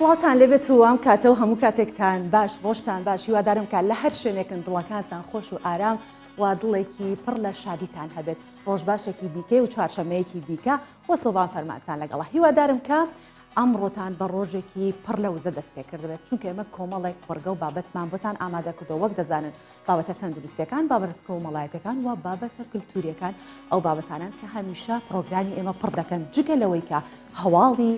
سڵاتان لێبێت و ئەم کاتەوە هەموو کاتێکتان باش ڕۆژتان باش هیوادارم کە لە هەر شوێنێکن دڵەکانتان خۆش و ئارام و دڵێکی پڕ لە شادیتان هەبێت ڕۆژ باشێکی دیکەی و چوارشەمەیەکی دیکە وە سۆبان فەرمانتان لەگەڵا هیوادارم کە ئەمڕۆتان بە ڕۆژێکی پڕ لە وزە دەست پێ کردبێت چونکە ئێمە کۆمەڵێک بەرگە و بابەتمان بۆتان ئامادە کردەوە وەک دەزانن بابەتە تەندروستیەکان بابەت کۆمەڵایەتەکان و بابەتە کلتوریەکان ئەو بابەتانان کە هەمیشە پرۆگرامی ئێمە پڕ دەکەن جگە لەوەی کە هەواڵی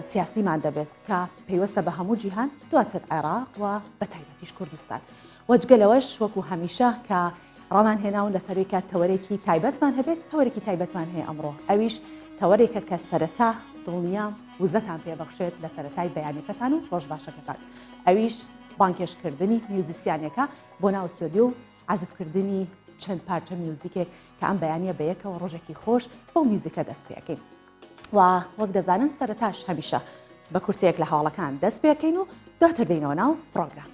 سیاسیمان دەبێت کە پێیوەستە بە هەموو جیهان دواتر عێراق و بە تایبەتیش کوردستان وەجگە لەوەش وەکو هەمیشە کە ڕامان هێناون لە سەروی کات تەوەرێکی تایبەتمان هەبێت تەوەرێکی تایبەتمان هەیە ئەمڕۆ ئەویش تەوەرێکە کە سەرەتا دڵنیام وزەتان پێبەخشێت لە سەرەتای بەیانەکەتان و ڕۆژ باشەکەتان ئەویش بانکێشکردنی میوزیسیانەکە بۆ ناو ئستۆدیۆ و عازفکردنی چەند پارچە میوزیکێک کە ئەم بەیانیە بەیەکەوە ڕۆژێکی خۆش بۆ میوزیکە دەست پێکەین و وەک دەزانن سەرەتاش هەمیشە بە کورتەیەک لە هەواڵەکان دەست پێکەین و دواتر دێنەوە ناو پرۆگرام.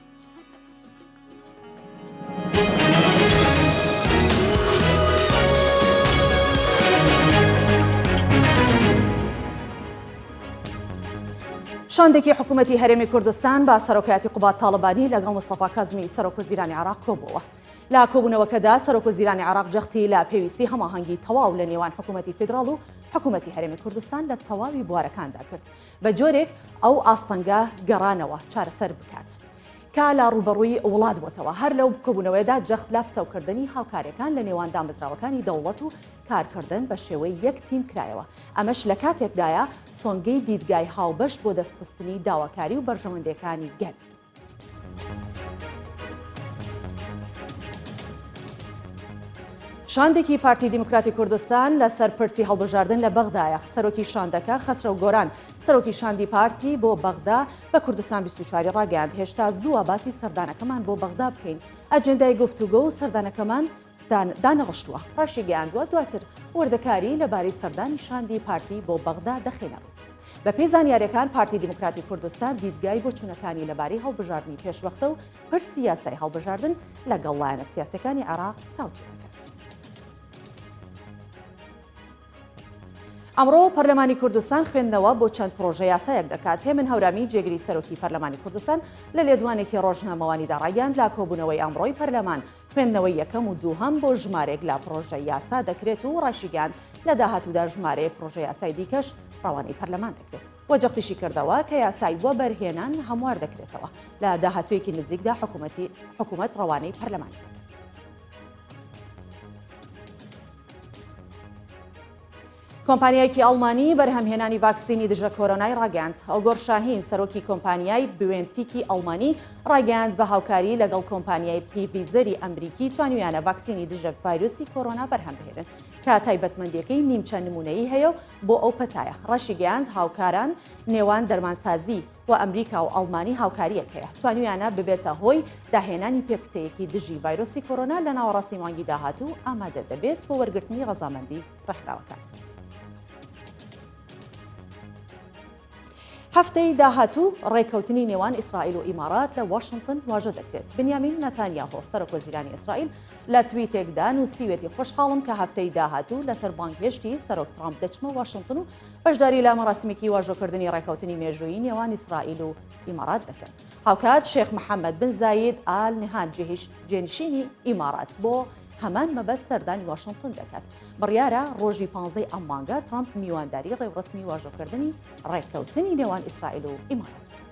شاندێکی حکوومەتی هەرێمی کوردستان با سەرۆکایەتی قوبات تاڵبانی لەگەڵ مستەفا کازمی سەرۆکوەزیرانی عێراق کۆبووە. لا کۆبوونەوەکەدا سەرۆکوەزیرانی عێراق جەختی لە پێویستی هەماهەنگی تەواو لە نێوان حکوومەتی فیدراڵ و حکوومەتی هەرێمی کوردستان لە تەواوی بوارەکاندا کرد بە جۆرێک ئەو ئاستەنگە گەڕانەوە چارەسەر بکات کە لە ڕوبەڕووی وڵات بۆتەوە هەر لەو کۆبوونەوەیدا جەخت لە پچەوکردنی هاوکاریەکان لە نێوان دامەزراوەکانی دەوڵەت و کارکردن بە شێوەی یەک تیم کرایەوە ئەمەش لە کاتێکدایە سۆنگەی دیدگای هاوبەش بۆ دەستخستنی داواکاری و بەرژەوەندەکانی گەل. شاندێکی پارتی دیموکراتی کوردستان لە سەرپرسی هەڵبژاردن لە بەغدایە سەرۆکی شاندەکە خەسرە و گۆران سەرۆکی شاندی پارتی بۆ بەغدا بە کوردستان 24 ڕاگەاند هێشتا زووە باسی سەردانەکەمان بۆ بەغدا بکەین ئەجندای گفتوگۆ و سەردانەکەمان دانەڕشتووە ڕاشی گەیاندووە دواتر وەردەکاری لەبارەی سەردانی شاندی پارتی بۆ بەغدا دەخێنەوە. بە پێی زانیاریەکان پارتی دیموکراتی کوردستان دیدگای بۆ چوونەکانی لەبارەی هەڵبژاردننی پێشوەختە و پرسی یاسای هەڵبژاردن لەگەڵ لایەنە سیاسەکانی عێراق تاوتوێ دەکات. ئەمڕۆ پەرلەمانی کوردستان خوێندنەوە بۆ چەند پرۆژە یاسایەک دەکات هێمن هەورامی جێگری سەرۆکی پەرلەمانی کوردستان لە لێدوانێکی ڕۆژنامەوانیدا ڕاگەاند لا کۆبوونەوەی ئەمڕۆی پەرلەمان خوێندنەوەی یەکەم و دووهەم بۆ ژمارێک لە پرۆژە یاسا دەکرێت و ڕاشیگەاند لە داهاتوودا ژمارەیە پرۆژە یاسای دیکەش ڕەوانەی پەرلەمان دەکرێت وەجەختیشی کردەوە کە یاسای وە بەرهێنان هەموار دەکرێتەوە لە داهاتوویەکی نزیکدا حکوومەت ڕەوانەی پەرلەمان دەکرێت. کۆمپانیایەکی ئەڵمانی بەرهەمهێنانی ڤاکسینی دژە کۆرۆنای ڕاگەاند ئۆگۆر شاهین سەرۆکی کۆمپانیای بوێنتیکی ئەڵمانی ڕاگەاند بە هاوکاری لەگەڵ کۆمپانیای پیڤیزەری ئەمریکی توانویانە ڤاکسینی دژە ڤایرۆسی کۆرۆنا بەرهەمهێنن کە تایبەتمەندیەکەی نیمچە نمونەیی هەیە بۆ ئەو پەتایە ڕاشی گەیاند هاوکاران نێوان دەرمانسازی و ئەمریکا و ئەڵمانی هاوکاریەک هەیە توانویانە ببێتە هۆی داهێنانی پێکوتەیەکی دژی ڤایرۆسی کۆرۆنا لە ناوەڕاستی مانگی داهاتوو ئامادە دەبێت بۆ وەرگرتنی ڕەزامەندی ڕێکخراوەکان. هەفتەی داهاتوو ڕێکەوتنی نێوان ئیسرائیل و ئیمارات لە واشنگتن واژە دەکرێت بنیامین نەتانیاهۆ سەرۆکوەزیرانی ئیسرائیل لە تویتێکدا نووسیوێتی خۆشحاڵم کە هەفتەی داهاتوو لەسەر بانگهێشتی سەرۆک ترامپ دەچمە واشنگتن و بەشداری لە مەراسیمێکی واژۆکردنی ڕێکەوتنی مێژوویی نێوان ئیسرائیل و ئیمارات دەکەن هاوکات شێخ محەممەد بن زاید ئال نهان جێنشینی ئیمارات بۆ هەمان مەبەست سەردانی واشنگتن دەکات بڕیارە ڕۆژی 15 ئەم مانگە ترامپ میوانداری ڕێوڕسمی واژۆکردنی ڕێککەوتنی نێوان ئیسرائیل و ئیمارات بکات.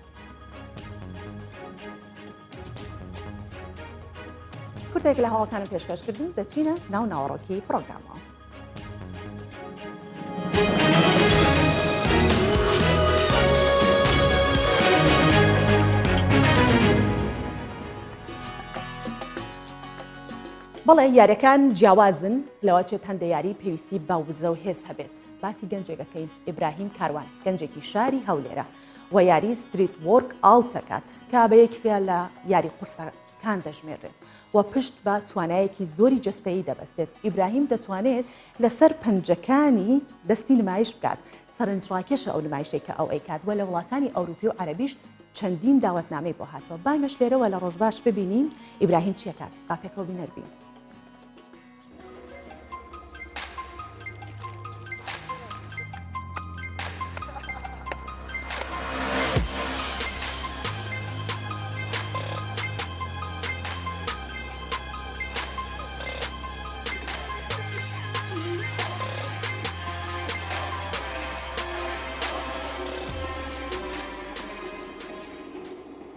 کورتێک لە هەواڵەکانم پێشکەشکردن دەچینە ناو ناوەڕۆکی پرۆگرامەوە. بەڵێ یاریەکان جیاوازن لەوەچێت هەندە یاری پێویستی بە وزە و هێز هەبێت باسی گەنجێکەکەین ئیبراهیم کاروان گەنجێکی شاری هەولێرە و یاری ستریت وۆرک ئاوت دەکات کە بە یەکێکە لە یاری قورسەکان دەژمێرێت و پشت بە توانایەکی زۆری جەستەیی دەبەستێت ئیبراهیم دەتوانێت لەسەر پەنجەکانی دەستی نمایش بکات سەرنجڕاکێشە ئەو نمایشێک کە ئەو ئەیکات وە لە وڵاتانی ئەوروپی و عەرەبیش چەندین داوەتنامەی بۆ هاتووە بامەش لێرەوە لە ڕۆژباش ببینین ئیبراهیم چیەکات قاپێکەوە بینەربین.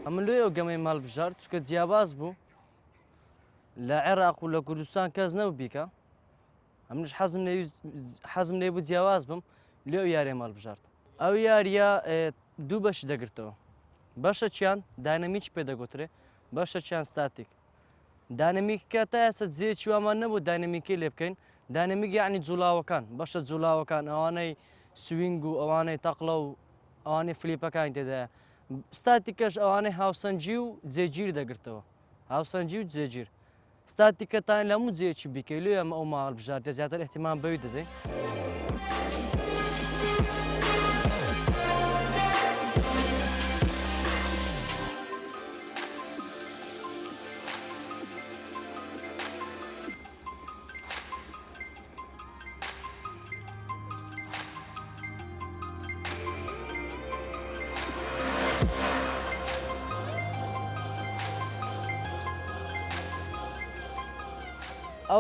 ئەمە لێ ئەو گەمەی ماڵبژار چکە جیاواز بوو لە عێراق و لە کوردستان کەس نەبوو بیکە ئەمنش حەزم لێ بوو جیاواز بم لێ ئەو یارێ ماڵبژارد ئەو یاریە دوو بەش دەگرتەوە بەشە چیان داینەمیک پێدەگوترێ بەشە چیان ستاتیک داینەمیککە تا ئێستا جێکی وامان نەبوو داینەمیکی لێ بکەین داینەمیک یعنی جوڵاوەکان بەشە جوڵاوەکان ئەوانەی سوینگ و ئەوانەی تەقڵە و ئەوانەی فلیپەکان تێدایە ستاتیکەش ئەوانەی هاوسەنجی و جێگیر دەگرتەوە هاوسەنجی و جێگیر ستاتیکەتان لە هەموو جێکی بیکەی لێ ئەمە ئەو ماڵبژاردە زیاتر احتیمام بەوی دەدەین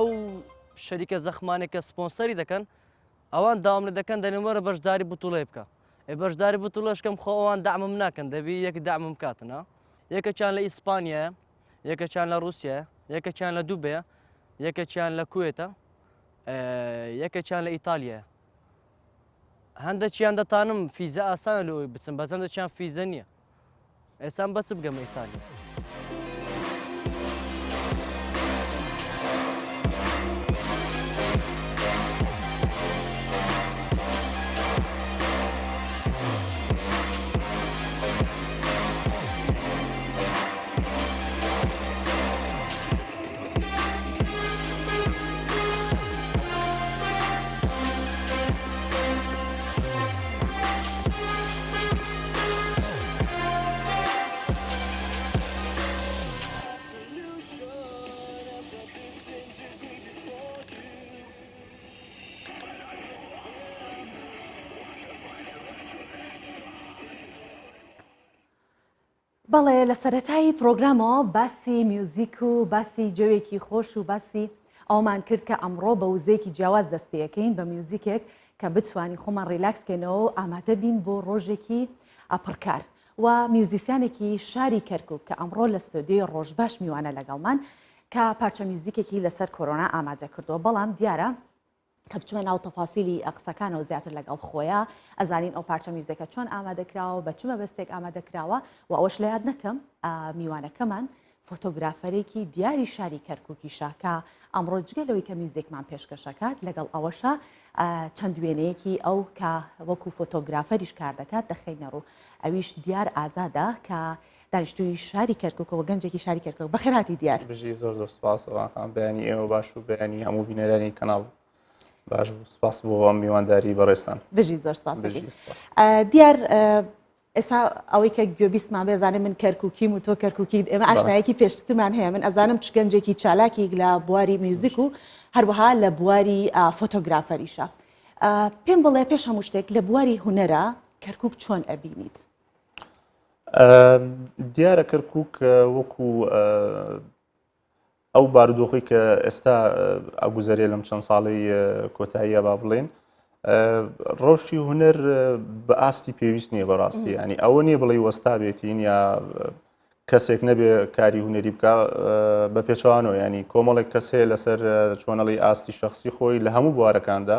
ئەو شەریکە زەخمانێکە سپۆنسەری دەکەن ئەوان داواملێ دەکەن دەنێوەرە بەشداری بتوڵێ بکە بەشداری بتوڵەشکەم خۆ ئەوان دامم ناکەن دەبی یەک دامم کاتنە یەکەچیان لە ئیسپانیایە یەکەچیان لە رووسایە یەکەچیان لە دووبەیە یەکەچیان لە کوێتە یەکەچیان لە ئیتالیایە هەندێکیان دەتانم فیزە ئاسانە لەوەی بچم بەس هەندێکیان فیزە نییە ئێستان بەچ بگەمە ئیتالیا بەڵێ لە سەرەتایی پرۆگرامەوە باسی میوزیک و باسی جوێکی خۆش و باسی ئەومان کرد کە ئەمڕۆ بە وزەیەکی جیاواز دەست پێەکەین بە میوزیکێک کە بتوانین خۆمان ڕیلاکسکەینەوە و ئامادە بین بۆ ڕۆژێکی پڕکار و میوزیسیانێکی شاری کەرکووک کە ئەمڕۆ لە ستۆدیۆی ڕۆژباش میوانە لەگەڵمان کە پارچە میوزیکێکی لەسەر کۆرۆنا ئامادە کردووە بەڵام دیارە کە بچمە ناو تەفاسیلی قسەکانەوە زیاتر لەگەڵ خۆیە ئەزانین ئەو پارچە میوزیکە چۆن ئامادەکراوە بە چمە بەستێک ئامادەکراوە و ئەوەش لە یاد نەکەم میوانەکەمان فۆتۆگرافەرێکی دیاری شاری کەرکووکی شاکە ئەمڕۆ جگەلەوەی کە میوزیکمان پێشکەشەکات لەگەڵ ئەوەشە چەند وێنەیەکی ئەو کە وەکو فۆتۆگرافەریش کار دەکات دەخەینە ڕوو ئەویش دیار ئازادە کە دانیشتووی شاری کەرکووکەوە گەنجێکی شاری کەرکووک بەخێراتی دیار بژی زۆر زۆر سپاس ئەوان بەیانی ئێوە باش و بەیانی هەموو بینەرانی کەناڵ باش بوو سپاس بۆ ئەم میوانداری بەڕێستان بژی زۆر سپاس دیار ئێستا ئەوەی کە گوێبیستمان بێزانێ من کەرکووکیم و تۆ کەرکووکی ئێمە ئاشنایەکی پێشترمان هەیە من ئەزانم چ گەنجێکی چالاکی لە بواری میوزیک و هەروەها لە بواری فۆتۆگرافەریشە پێم بڵێ پێش هەموو شتێک لە بواری هونەرە کەرکووک چۆن ئەبینیت دیارە کەرکووک وەکو ئەو بارودۆخی کە ئێستا ئەگوزارێ لەم چەند ساڵی کۆتاییە با بڵێن ڕۆژی هونەر بە ئاستی پێویست نییە بەڕاستی ینی ئەوە نییە بڵێ وەستا بێتین یا کەسێک نەبێ کاری هونەری بکە بە پێچوانەوە ینی کۆمەڵێک کەس هەیە لەسەر چۆنەڵی ئاستی شخصی خۆی لە هەموو بوارەکاندا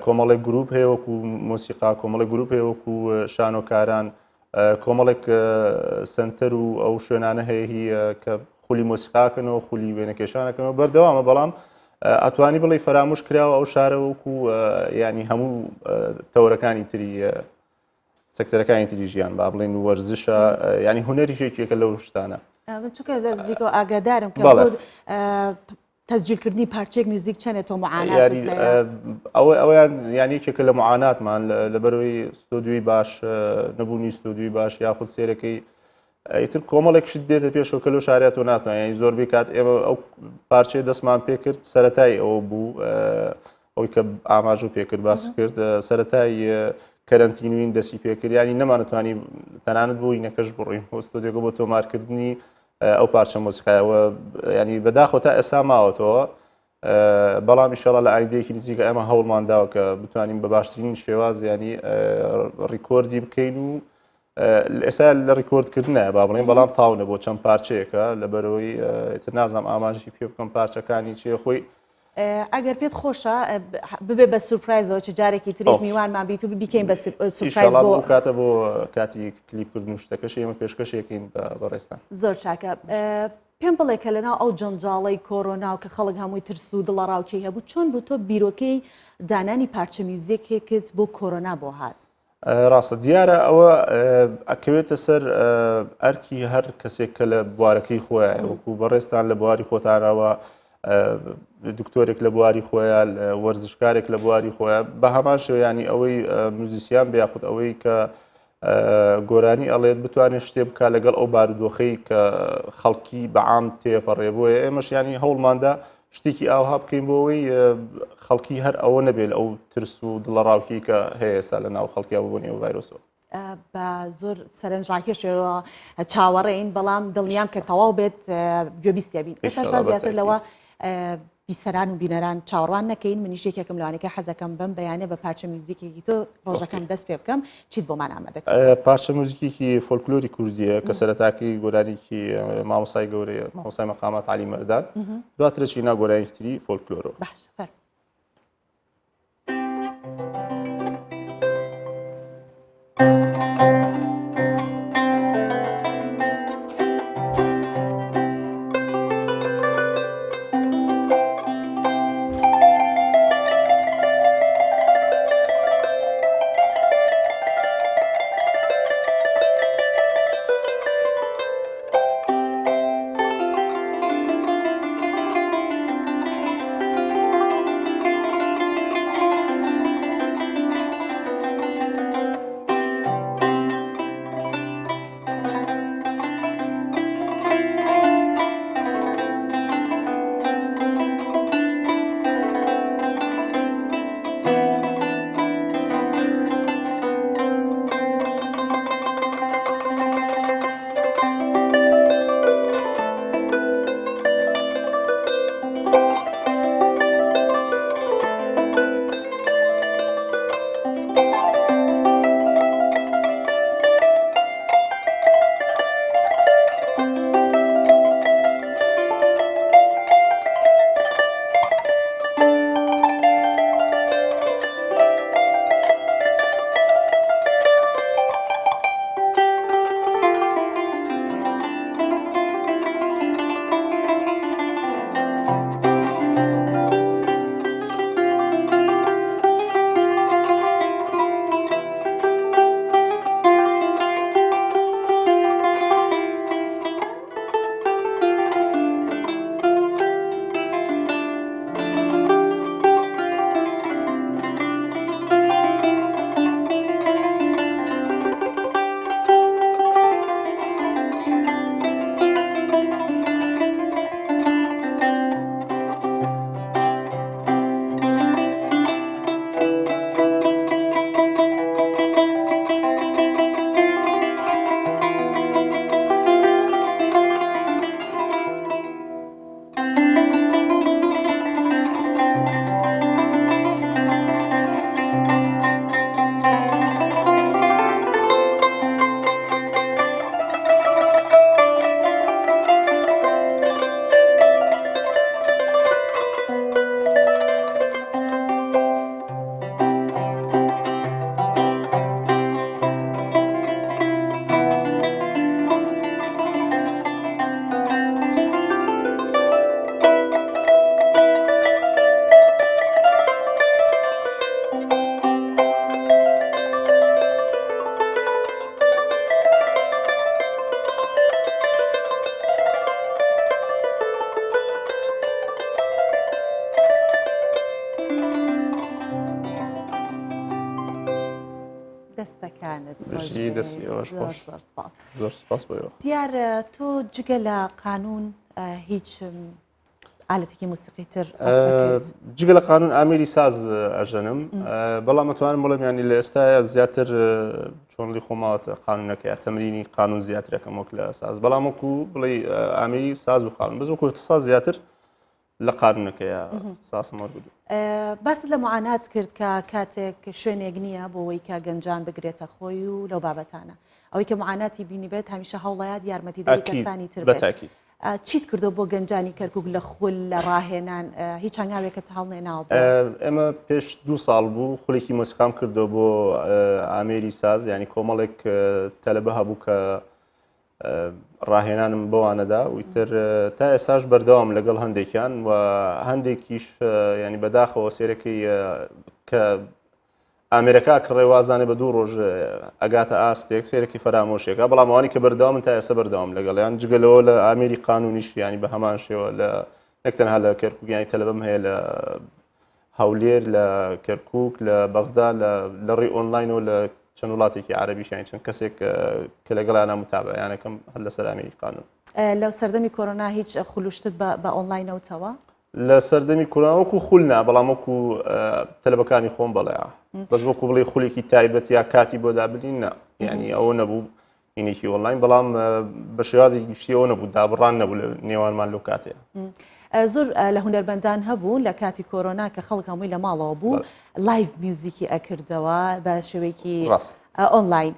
کۆمەڵێک گروپ هەیە وەکو مۆسیقا کۆمەڵێک گروپ هەیە وەکو شانۆکاران کۆمەڵێک سنتەر و ئەو شوێنانە هەیە هی کە خولی مۆسیقاکەنەوە خولی وێنەکێشانەکەنەوە بەردەوامە بەڵام ئەتوانی بڵێ فراموش کراوە ئەو شارە وەکو ینی هەموو تەورەکانی تری سەکتەرەکانی تری ژیان با بڵێن وەرزشە ینی هونەریشێکێکە لەو شتانە چونکە زیکۆ ئاگادارم کە تەسجیلکردنی پارچێک میوزیک چەنێتەوە معانات ئەویان یانیکێکە لە معاناتمان لەبەرەوەی ستۆدیۆی باش نەبوونی ستۆدیۆی باش یاخود سێرەکەی ئیتر کۆمەڵێکشت دێتە پێشەوە کە لەو شارێتەوە ناتوانین ینی زۆربەی کات ئێمە ئەو پارچەی دەستمان پێ کرد سەرەتای ئەوە بوو ئەوی کە ئاماژ و پێکرد باس کرد سەرەتای کەرەنتینوین دەسی پێکرد ینی نەمانەتوانی تەنانەت بۆ ئینەکەش بڕۆین ستۆدیۆکە بۆ تۆمارکردنی ئەو پارچە مۆسیقایەوە ینی بەداخۆ تا ئێستا ماوەتەوە بەڵام ئینشەڵا لە ئایندەیەکی نزیکە ئێمە هەوڵمان داوە کە بتوانین بە باشترین شێواز ینی ڕیکۆردی بکەین و ئێستا لە ڕیکۆردکردنە با بڵێن بەڵام تاونە بۆ چەند پارچەیەکە لەبەرەوەی تر نازانم ئاماژی پێ بکەم پارچەکانی چێ خۆی ئەگەر پێت خۆشە ببێ بە سورپرایزەوە چ جارێکی تریش میوانمان بیت و بیکەین بە سورپرایز بۆ کاتە بۆ کاتی کلیپکردن و شتەکەش ئێمە پێشکەشێکین بەڕێستان زۆر چاکە پێم بڵێ کە لەناو ئەو جەنجاڵی کۆرۆنا و کە خەڵک هەمووی ترس و دڵەڕاوکەی هەبوو چۆن بوو تۆ بیرۆکەی دانانی پارچە میوزیکێکت بۆ کۆرۆنا بۆ هات ڕاستە دیارە ئەوە ئەکەوێتە سەر ئەرکی هەر کەسێک کە لە بوارەکەی خۆیان وەکو بەڕێستان لە بواری خۆتانەوە دکتۆرێک لە بواری خۆیان وەرزشکارێک لە بواری خۆیان بە هەمان شێوەیانی ئەوەی موزیسیان بیاخود ئەوەی کە گۆرانی ئەڵێت بتوانێت شتێ بکە لەگەڵ ئەو بارودۆخەی کە خەڵکی بەعام تێپەڕێ بۆیە ئێمەش ینی هەوڵماندا شتێکی ئاوها بکەین بۆەوەی خەڵکی هەر ئەوە نەبێت ئەو ترس و دڵەڕاوکی کە هەیە ئێستا لە ناو خەڵکییا بوونی ئەو ڤایرۆسەوە بە زۆر سەرنجڕاکێشەوە چاوەڕێین بەڵام دڵنیام کە تەواو بێت گوێبیستیا بین ئێستاش با زیاتر لەوە بیسەران و بینەران چاوەڕوان نەکەین منیش یەکێکم لەوانەیە حەزەکەم بم بەیانێ بە پارچە میوزیکێکی تۆ ڕۆژەکەم دەست پێ بکەم چیت بۆمان ئامادە پارچە موزیکێکی فۆلکلۆری کوردیە کە سەرەتاکەی گۆرانێکی مامۆسای گەورەیە مامۆسای مەقامات عەلی مەردان دواترەی ناگۆرانێکی تری فۆلکلۆرەوە باش فەرموو دەستەکانت زۆر سپاس بۆیەوە. دیارە تۆ جگە لە قانون هیچ ئالەتێکی موسیقی تر جگە لە قانون ئامێری ساز ئەژەنم بەڵام ئەتوانم بڵێم ینی لە ئێستاە زیاتر چۆنڵی خۆماوەتە قانونەکەی تەمرینی قانون زیاترەکەم وەک لە ساز بەڵام وەکو بڵێ ئامێری ساز و قانون بەز وەکو ساز زیاتر لە قانونەکەیە ساسم وەرگرت. باست لە معانات کرد کە کاتێک شوێنێک نییە بۆەوەی کە گەنجان بگرێتە خۆی و لەو بابەتانە ئەوەی کە معاناتی بینی بێت هەمیشە هەوڵایات یارمەتیدەری کەسانی تر بێت. بەتاکید. چیت کردو بۆ گەنجانی کەرکک لە خول لە ڕاهێنان هیچ هەنگاوێکت هەڵنێناوە؟ ئێمە پێش 2 ساڵ بوو خولێکی مۆسیقام کردو بۆ ئامێری ساز ینی کۆمەڵێک تەلەبە هەبوو کە ڕاهێنانم بەوانەدا ویتر تا ئێساش بەردەوام لەگەڵ هەندێکیان و هەندێکیش ینی بەداخەوە سێرەکەی کە ئامێرەکە کە ڕێوازانێ بە 2 ڕۆژ ئەگاتە ئاستێک سێرەکی فەرامۆشێکە بەڵام ئەوانی کە بەردەوامن تا ئێستا بەردەوام لەگەڵیان جگەلەوە لە ئامێری قانونیش ینی بە هەمان شێوە لە نەکتەنها لە کەرکووک ینی تەلەبەم هەیە لە هەولێر لە کەرکووک لە بەغدا لە ڕێی ئۆنلاینەوە لە چەند وڵاتێکی عەرەبیش یانی چەند کەسێک کە لەگەڵیانە متابعەیانەکەم هەر لەسەر ئامێری قانون. لەو سەردەمی کۆرۆنا هیچ خوڵشتت بە ئۆنلاینەوەتەوە؟ لە سەردەمی کۆرۆنا وەکو خولنا بەڵام وەکو تەلەبەکانی خۆم بەڵێ بەس وەکو بڵێ خولێکی تایبەت یا کاتی بۆ دابنین نە یعنی ئەوە نەبوو هینێکی ئۆنلاین بەڵام بە شێوازی گشتیەوە نەبوو دابڕان نەبوو لە نێوانمان لەو کاتەیە. زۆر لە هونەربەندان هەبوو لە کاتی کۆرۆنا کە خەڵک هەمووی لە ماڵەوە بوو لایڤ میوزیکی ئەکردەوە بە شێوەیەکی ئۆنلاین.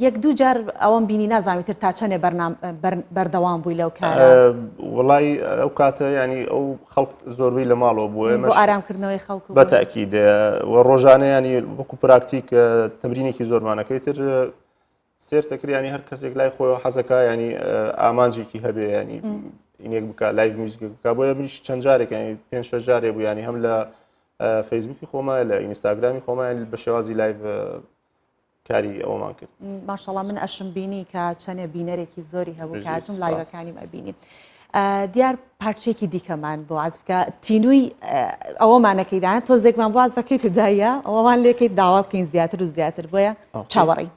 یەک دوو جار ئەوەم بینی نازانیتر تا چەندێ بەردەوام بووی لەو کارە؟ وڵی ئەو کاتە ینی ئەو خەڵک زۆربەی لە ماڵەوە بووە بۆ ئارامکردنەوەی خەڵک بەتاکید و ڕۆژانە ینی وەکو پراکتیک تەمرینێکی زۆرمانەکەیتر سێرتەکرد ینی هەر کەسێک لای خۆی حەزەکە ینی ئامانجێکی هەبێ ینی اینێک بکە لایڤ میوزیک بکە بۆیە منیش چەند جارێک ینی 5 جارێ بوو ینی هەم لە فەیسبووکی خۆمە لە ئینستاگرامی خۆمە بە شێوازی لایڤ کاری ئەومان کرد. ماشەڵڵا من ئەشم بینی کە چەندێ بینەرێکی زۆری هەبوو کاتم لایڤەکانیم ئەبینی. دیار پارچێکی دیکەمان بۆ واز بکە تینووی ئەوەمانەکەیدان تۆزێکمان بۆ واز بەکەیت و دایە ئەوەمان لێکەیت داوا بکەین زیاتر و زیاتر بۆیە چاوەڕی.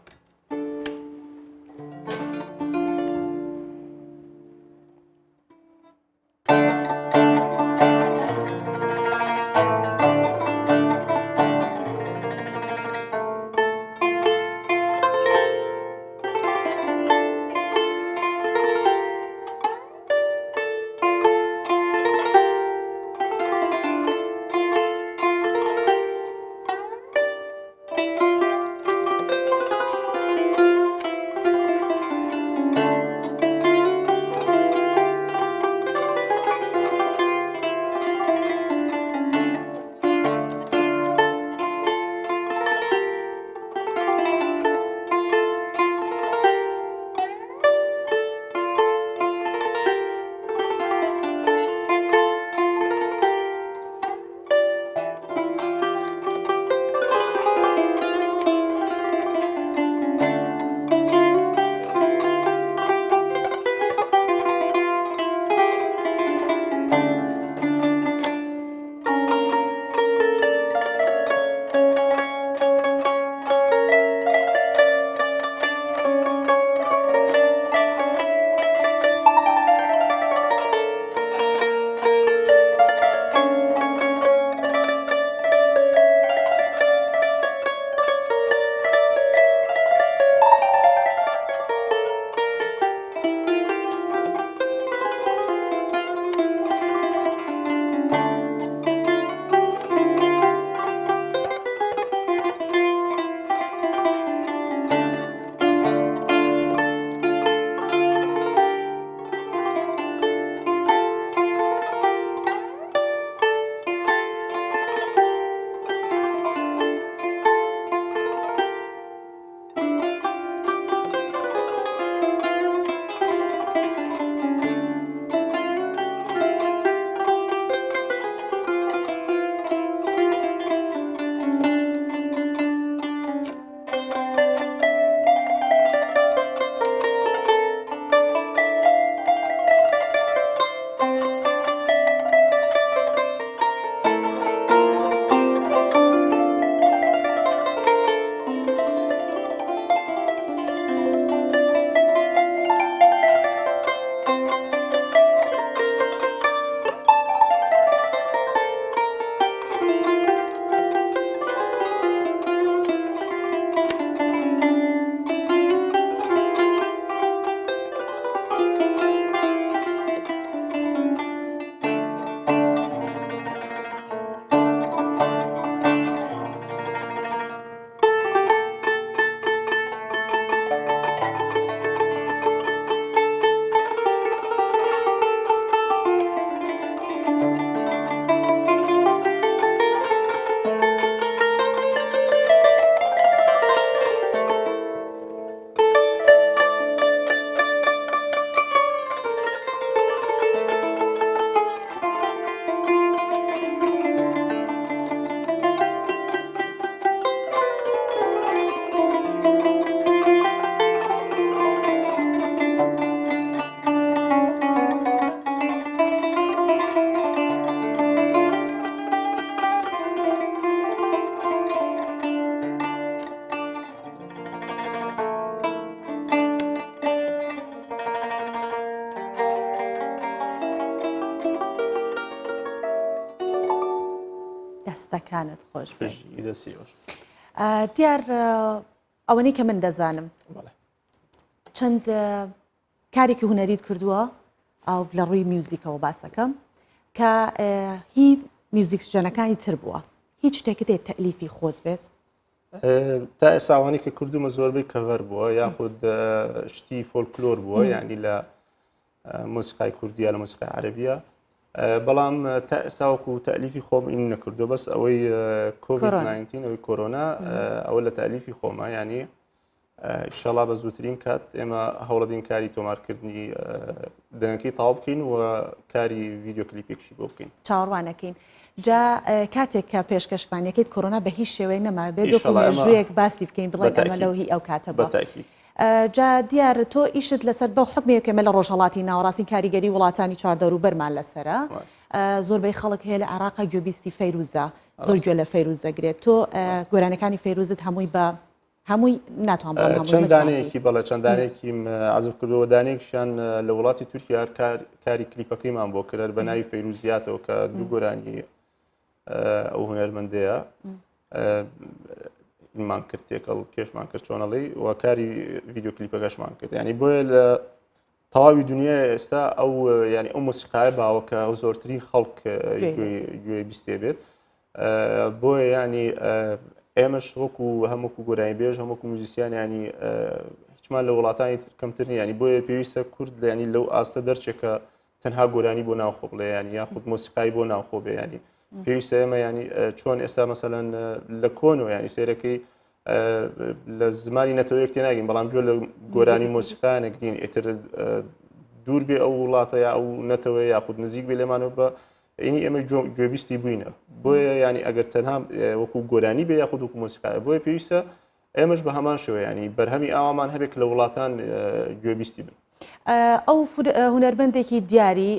کارەکانت خۆش بێ. پێشی دەسیەوەش. دیار ئەوەنەی کە من دەزانم چەند کارێکی هوەریت کردووە ئەو لە ڕووی میوزیکەوە باسەکەم کە هی میوزیکسژەنەکانی تر بووە هیچ شتێکت تەلیفی خۆت بێت تا ئێساوانی کە کردومە زۆربەی کەڤەر بووە یاخود شتی فۆلکلۆر بووە یعنی لە مۆسیقای کوردیە لە مۆسیقای عەرەبیە بەڵام تا ئێساوەکو تەلیفی خۆم این نەکردو بەس ئەوەی کۆڤید-19 ئەوەی کۆرۆنا ئەوە لە تەلیفی خۆمە ینی ئینشەڵا بە زووترین کات ئێمە هەوڵەدین کاری تۆمارکردنی دەنگەکەی تاو بکەین و کاری ڤیدیۆ کلیپێکشی بۆ بکەین چاوەڕوانەکەین جا کاتێک کە پێشکەشبانیەکەیت کۆرۆنا بە هیچ شێوەیە نەما بێت ژوویەک باسی بکەین بڵێن ئەمە لەو هی ئەو کاتە بە جا دیارە تۆ ئیشت لەسەر بە حکمێکمە لە ڕۆژهڵاتی ناوەڕاستی کاریگەری وڵاتانی چاردەوروبەرمان لەسرە زۆربەی خەڵک هەیە لە عێراقا گوێبیستی فەیروزە زۆر گوێ لە فەیروز دەگرێت تۆ گۆرانەکانی فەیروزت هەمووی بە هەمووی ناتوان چەند دانەیەکی بەڵێ چەند دانەیەکی عەزف کردەوە دانەیەکیشیان لە وڵاتی تورکیا کاری کلیپەکەیمان بۆ کرد بە ناوی فەیروزیاتەوە کە دوو گۆرانی ئەو هونەرمەندەیە مان کرد تێکەڵ کێشمان کرد چۆنەڵی و کاری ڤیدیۆ کلیپەکەشمان کرد ینی بۆیە لە تەواوی دنیای ئێستا ئەو ینی ئەو مۆسیقای باوە کە ئەو زۆرترین خەڵک گوێ بیستێ بێت بۆیە ینی ئێمەش وەکو هەمووکو گۆرانی بێژ هەمووکو موزیسیان ینی هیچمان لە وڵاتانی کەمتر ینی بۆیە پێویستە کورد لە ینی لەو ئاستە دەرچێکە تەنها گۆرانی بۆ ناوخۆ بڵێ ینی یاخود مۆسیقای بۆ ناوخۆ بێ ینی پێویستە ئێمە ینی چۆن ئێستا مەسەلەن لە کۆنەوە ینی سێرەکەی لە زمانی نەتەوەیەک تێناگەین بەڵام جۆ لە گۆرانی مۆسیقایانەگرین ئیتر دوور بێ ئەو وڵاتە یا ئەو نەتەوە یاخود نزیک بێ لێمانەوە بە اینی ئێمە گوێبیستی بووینە بۆیە ینی ئەگەر تەنها وەکو گۆرانی بێ یاخود وەکو مۆسیقایە بۆیە پێویستە ئێمەش بە هەمان شێوە ینی بەرهەمی ئاوامان هەبێت لە وڵاتان گوێبیستی بن ئەو هونەرمەندێکی دیاری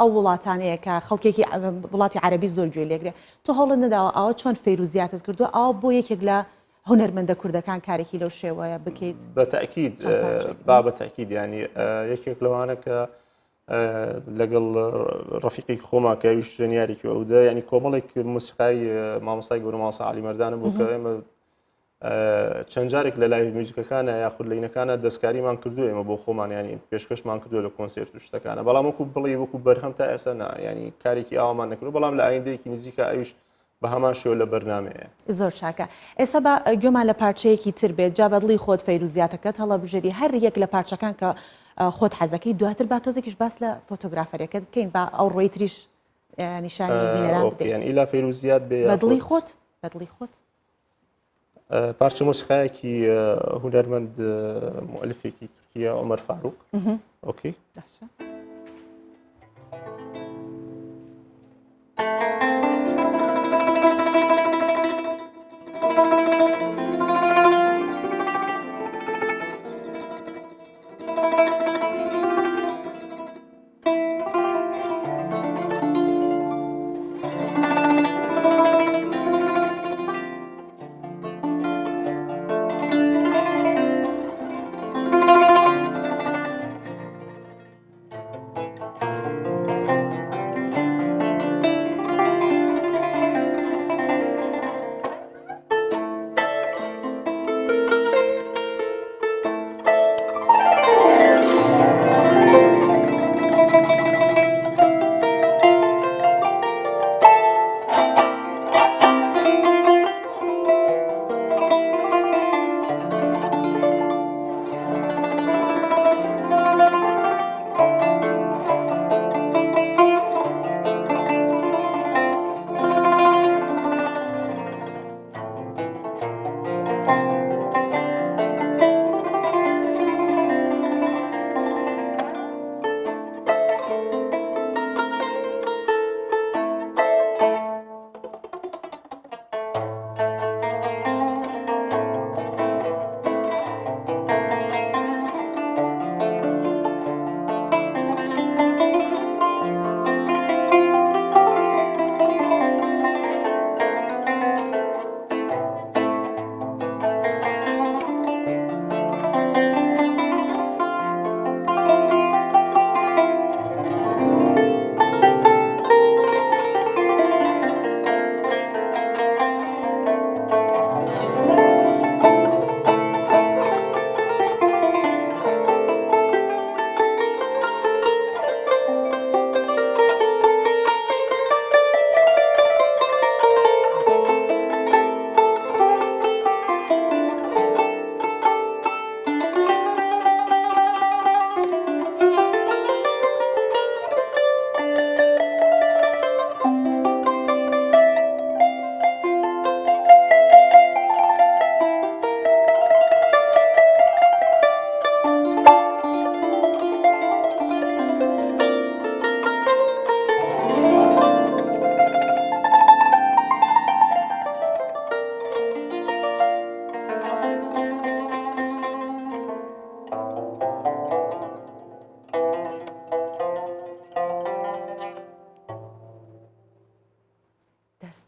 ئەو وڵاتانەیە کە خەڵکێکی وڵاتی عەرەبی زۆر گوێ لێگرێ تۆ هەوڵت نەداوە ئەوە چۆن فەیروزیاتت کردووە ئەوە بۆ یەکێک لە هونەرمەندە کوردەکان کارێکی لەو شێوەیە بکەیت بە تەئکید با بە تەئکید ینی یەکێک لەوانە کە لەگەڵ ڕەفیقی خۆما کە ئەویش ژەنیارێکی ئەودا ینی کۆمەڵێک مۆسیقای مامۆستای گەورە مامۆستا عەلی مەردانە بوو کە ئێمە چەند جارێک لە لای میوزیکەکانە یاخود لەینەکانە دەستکاریمان کردو ئێمە بۆ خۆمان ینی پێشکەشمان کردو لە کۆنسێرت و شتەکانە بەڵام وەکو بڵێ وەکو بەرهەم تا ئێستا ینی کارێکی ئاوامان نەکردو بەڵام لە ئایندەیەکی نزیکە ئەویش بە هەمان شێوە لە بەرنامەیە زۆر چاکە ئێستا بە گوێمان لە پارچەیەکی تر بێت جا بەدڵی خۆت فەیروزیاتەکەت هەڵە بژێری هەر یەک لە پارچەکان کە خۆت حەزەکەی دواتر با تۆزێکیش باس لە فۆتۆگرافەرەکەت بکەین با ئەو ڕۆی تریش نیشانی بینەران بدەین ئیلا فەیروزیات بێ بەدڵی خۆت بەدڵی خۆت پارچە مۆسیقایەکی هونەرمەند مؤلفێکی تورکیە عومەر فاروق ئۆکێ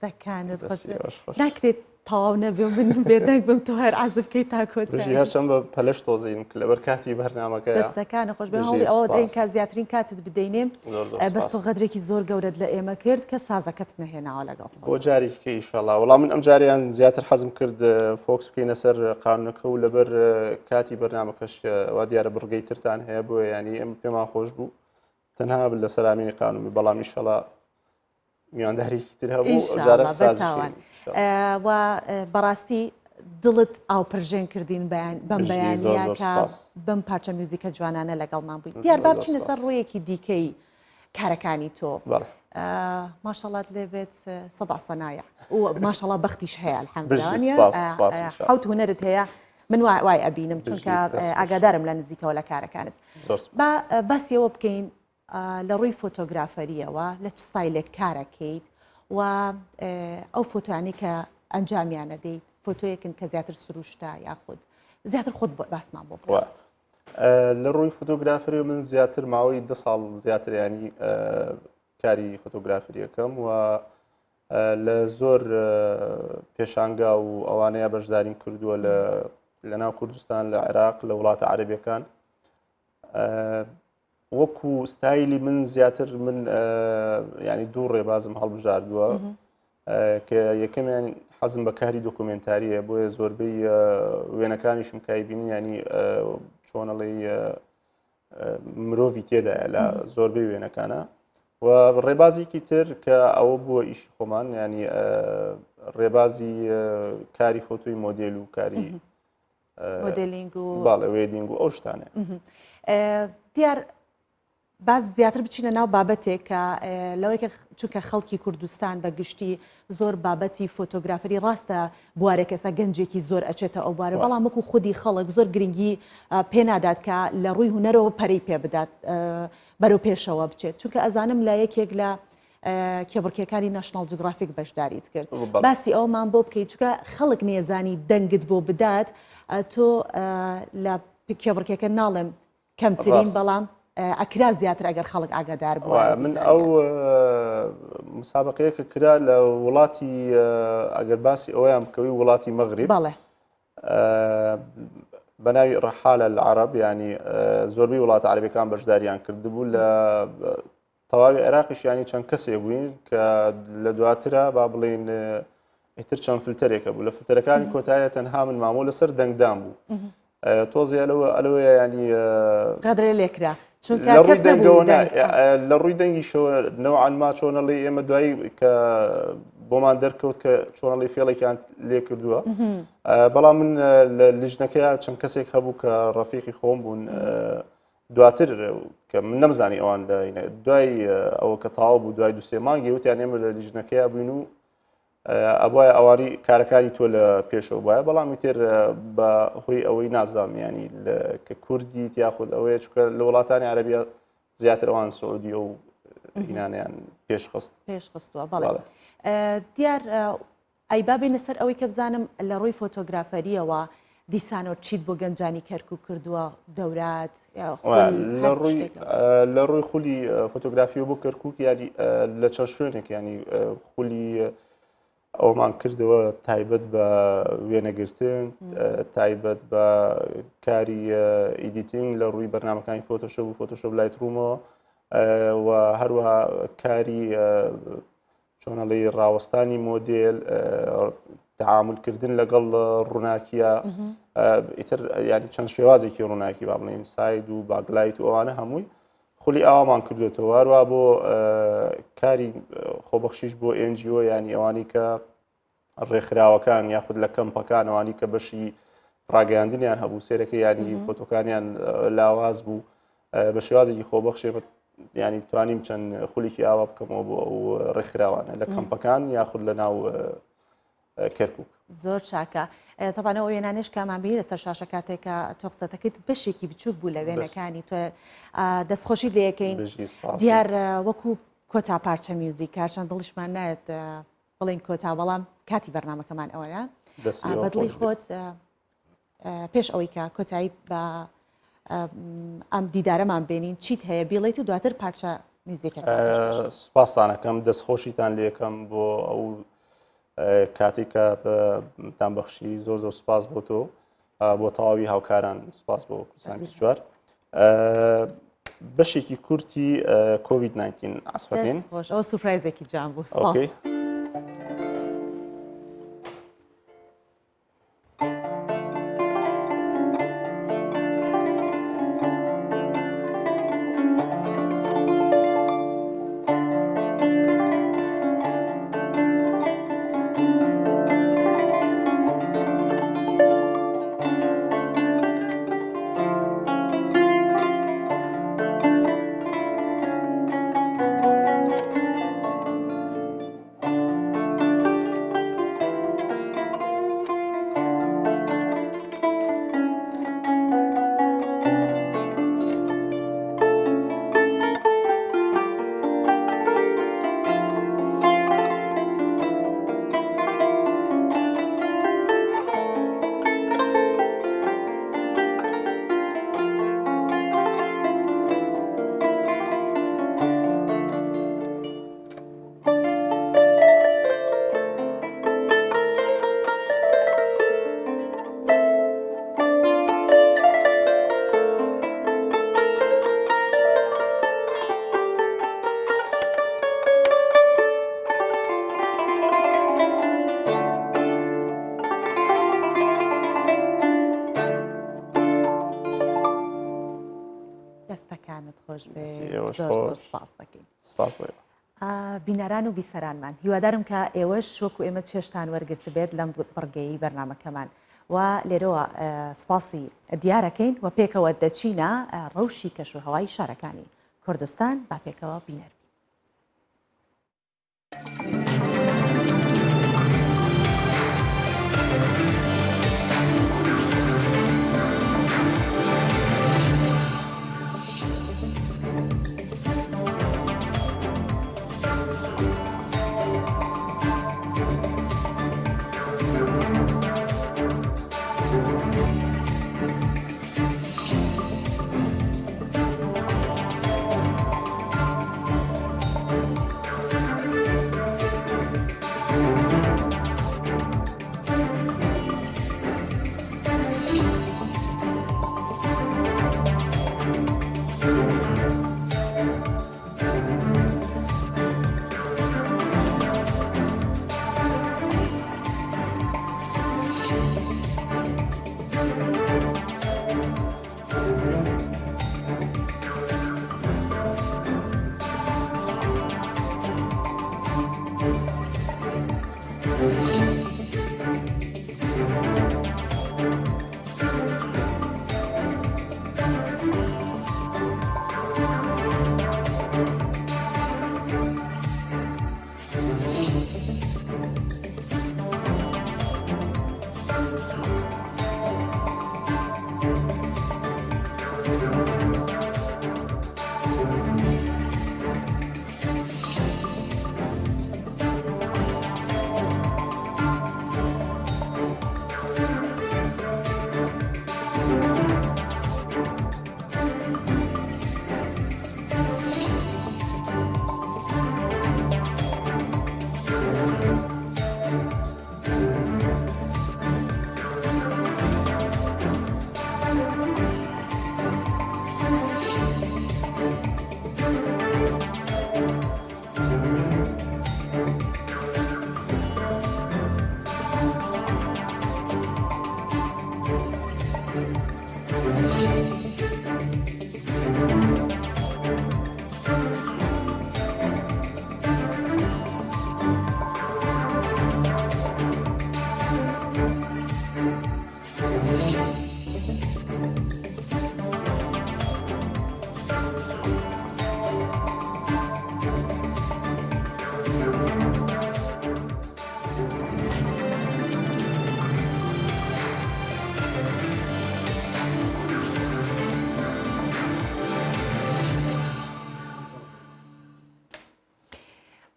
دەستەکانت دەستی ئەوەش خۆش. ناکرێت تەواو نەبێ من بێدەنگ بم تۆ هەر عەزف بکەیت تا بژی کۆتایی هەرچەند بە پەلەش تۆزیم لەبەر کاتی بەرنامەکەیە دەستەکانە خۆش بێ بژی هەڵی ئەوە دەین سوپاس. کا زیاترین کاتت بدەینێ زۆر بەس تۆ سوپاس. غەدرێکی زۆر گەورەت لە ئێمە کرد کە سازەکەت نەهێناوە لەگەڵ بۆ جارێکی ئیشەڵا وەڵام من ئەم جاریان زیاتر حەزم کرد فۆکس بکەینە سەر قانونەکە و لەبەر کاتی بەرنامەکەش وا دیارە بڕگەی ترتان هەیە بۆ ینی ئەم پێمان خۆش بوو تەنها لە سەرامینی قانونی بەڵام ئیشەڵا میواندارێکی تر هەبوو جارە بەچاوان و بەڕاستی دڵت ئاو پرژێن کردین بەم بەیانیا کە بەم پارچە میوزیکە جوانانە لەگەڵمان بووین دیار با بچینە سەر ڕوویەکی دیکەی کارەکانی تۆ ماشەڵات لێبێت سەبع سەنایە و ماشەڵا بەختیش هەیە الحەمدلله حوت هونەرت هەیە من وای ئەبینم چونکە ئاگادارم لە نزیکەوە لە کارەکانت بەسیەوە بکەین لە ڕووی فۆتۆگرافەریەوە لە چ ستایلێک کارەکەیت و ئەو فۆتۆیانی کە ئەنجامیان دەدەیت فۆتۆیەکن کە زیاتر سروشتە یاخود زیاتر خۆت باسمان بۆ لە ڕووی فۆتۆگرافری من زیاتر ماوەی 2 ساڵ زیاتر ینی کاری فۆتۆگرافریەکەم و لە زۆر پێشانگا و ئەوانەیە بەشداریم کردووە لە ناو کوردستان لە عێراق لە وڵاتە عەرەبیەکان وەکو ستایلی من زیاتر من ینی دوو ڕێبازم هەڵبژاردووە کە یەکەمیان حەزم بە کاری دۆکومنتاریە بۆیە زۆربەی وێنەکانیشم کایبینی ینی چۆنەڵی مرۆڤی تێدایە لە زۆربەی وێنەکانە و ڕێبازێکی تر کە ئەوە بووە ئیشی خۆمان ینی ڕێبازی کاری فۆتۆی مۆدێل و کاری مۆدلینگ و باڵێ وێدینگ و ئەو شتانێ دیار باز زیاتر بچینە ناو بابەتێک کە لەوەیکە چونکە خەڵکی کوردستان بە گشتی زۆر بابەتی فۆتۆگرافری ڕاستە بوارێک کەسە گەنجێکی زۆر ئەچێتە ئەو بوارە بەڵام وەکو خودی خەڵک زۆر گرنگی پێنادات کە لە ڕووی هوەرەوە پەرەی پێ بدات بەرەو پێشەوە بچێت چونکە ئەزانم لە یەکێک لە کێبڕکیەکانی ناشناڵ جوگرافیک بەشداریت کرد باسی ئەومان بۆ بکەیت چونکە خەڵک نێزانی دەنگت بۆ بدات تۆ لە کێبڕکیەکە ناڵێم کەمترین بەڵام ئەکرا زیاتر ئەگەر خەڵک ئاگادار بووە من ئەو مسابقەیە کە کرا لە وڵاتی ئەگەر باسی ئەویان بکەوی وڵاتی مەغریب بەڵێ بەناوی ڕەحالە العەرەب ینی زۆربەی وڵاتە عەرەبیەکان بەشداریان کردبوو لە تەواوی عێراقیش ینی چەند کەسێک بووین کە لە دواترە با بڵێن ئیتر چەند فلتەرێکە بوو لە فلتەرەکانی کۆتاییە تەنها من مامۆ لەسەر دەنگدان بوو تۆزی ئەلەوەیە ینی قەدرێ لێکرا لە ڕووی دەنگیشەوە نەوعانما چۆنەڵی ئێمە دوایی کە بۆمان دەرکەوت کە چۆنەڵی فێڵێکیان لێ کردووە بەڵام من لە لیژنەکەیە چەند کەسێک هەبوو کە ڕەفیقی خۆم بوون دواتر کە من نەمزانی ئەوان دوای ئەوە کە تاوا بوو دوای 2-3 مانگی وتیان ئێمە لە لیژنەکەیە بووین و ئەبواە ئەوانی کارەکانی تۆ لە پێشەوە وایە بەڵامی تر بە هۆی ئەوەی نازانام ینی کە کوردی یاخود ئەوەیە چکە لە وڵاتانی عەرەبیە زیاتر ئەوان سعودی و ئینانیان پێشخستووە بەڵێ دیار ئەی بابێنە سەر ئەوەی کە بزانم لە ڕووی فۆتۆگرافەریەوە دیسانەوە چیت بۆ گەنجانی کەرکوو کردووە دەورات لە ڕووی خولی فۆتۆگرافیە بۆ کەرکووک ینی لە چەند شوێنێک ینی خولی ئەومان کردەوە تایبەت بە وێنەگرتن تایبەت بە کاری ئیدیتینگ لە ڕووی بەرنامەکانی فۆتۆشۆپ و فۆتۆشۆپ لایترومەوە و هەروەها کاری چۆنەڵی ڕاوەستانی مۆدێل تعاملکردن لەگەڵ ڕووناکیە ئیتر ینی چەند شێوازێکی ڕووناکی با بڵێن ساید و باگلایت و ئەوانە هەمووی خولی ئاوامان کردوێتەوە هەروە بۆ کاری خۆبەخشیش بۆ NGO ینی ئەوانی کە ڕێکخراوەکان یاخود لە کەمپەکان ئەوانی کە بەشی ڕاگەیاندنیان هەبوو سێرەکە ینی فۆتۆکانیان لاواز بوو بە شێوازێکی خۆبەخشێ ینی توانیم چەند خولێکی ئاوا بکەمەوە بۆ ئەو ڕێکخراوانە لە کەمپەکان یاخود لە ناو کەرکووک زۆر چاکە تەبانەوە وێنانش کامانبیری لەسەر شاشە کاتێکە تۆ قسەتەکەیت بەشێکی بچووک بوو لە وێنەکانی تۆ دەستخۆشی لەکەین دیار وەکو کۆتا پارچە میوزیکا چەند دڵشمان نایەت بڵین کۆتا بەڵام کاتی بەرنامەکەمان ئەوەیە بەدڵی خۆت پێش ئەوەی کە کۆتایی بە ئەم دیدارەمان بینین چیت هەیە بیڵیت و دواتر پارچە میوزیکەکە سوپاسانەکەم دەستخۆشیتان لێکەم بۆ ئەو کاتێک کە دامبەخشی زۆر زۆر سپاس بۆ تۆ بۆ تەواوی هاوکاران سپاس بۆ کوردستان 24 بەشێکی کورتی کۆڤید-19 ئاسفەکەین خۆش ئەو سوپرایزێکی جان بوو سپاس. ئۆکەی. دەستەکانت خۆش بێ ئێوەش زۆر زۆر خۆش. سپاس دەکەین. سپاس بۆ ئێوە. بینەران و بیسەرانمان هیوادارم کە ئێوەش وەکو ئێمە چێشتان وەرگرت بێت لەم بڕگەی بەرنامەکەمان و لێرەوە سپاسی دیارەکەین و پێکەوە دەچینە ڕەوشی کەش و هەوای شارەکانی کوردستان با پێکەوە بینەر.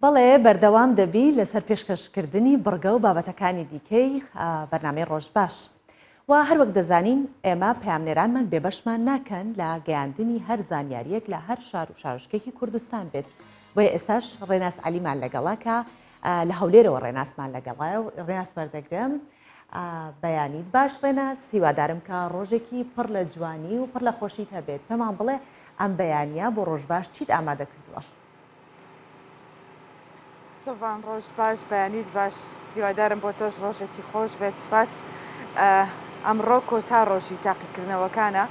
بەڵێ بەردەوام دەبی لەسەر پێشکەشکردنی بڕگە و بابەتەکانی دیکەی بەرنامەی ڕۆژ باش. و هەروەک دەزانین ئێمە پەیامنێرانمان بێبەشمان ناکەن لە گەیاندنی هەر زانیاریەک لە هەر شار و شارۆچکێکی کوردستان بێت. بۆیە ئێستاش ڕێناس عەلیمان لەگەڵا کە لە هەولێرەوە ڕێناسمان لەگەڵایە و ڕێناس وەردەگرم. بەیانیت باش ڕێناس، هیوادارم کە ڕۆژێکی پڕ لە جوانی و پڕ لە خۆشیت هەبێت. پێمان بڵێ ئەم بەیانیە بۆ ڕۆژ باش چیت ئامادە کردووە؟ سۆڤان ڕۆژ باش، بەیانیت باش، هیوادارم بۆ تۆش ڕۆژێکی خۆش بێت. سپاس. ئەمڕۆ کۆتا ڕۆژی تاقیکردنەوەکانە،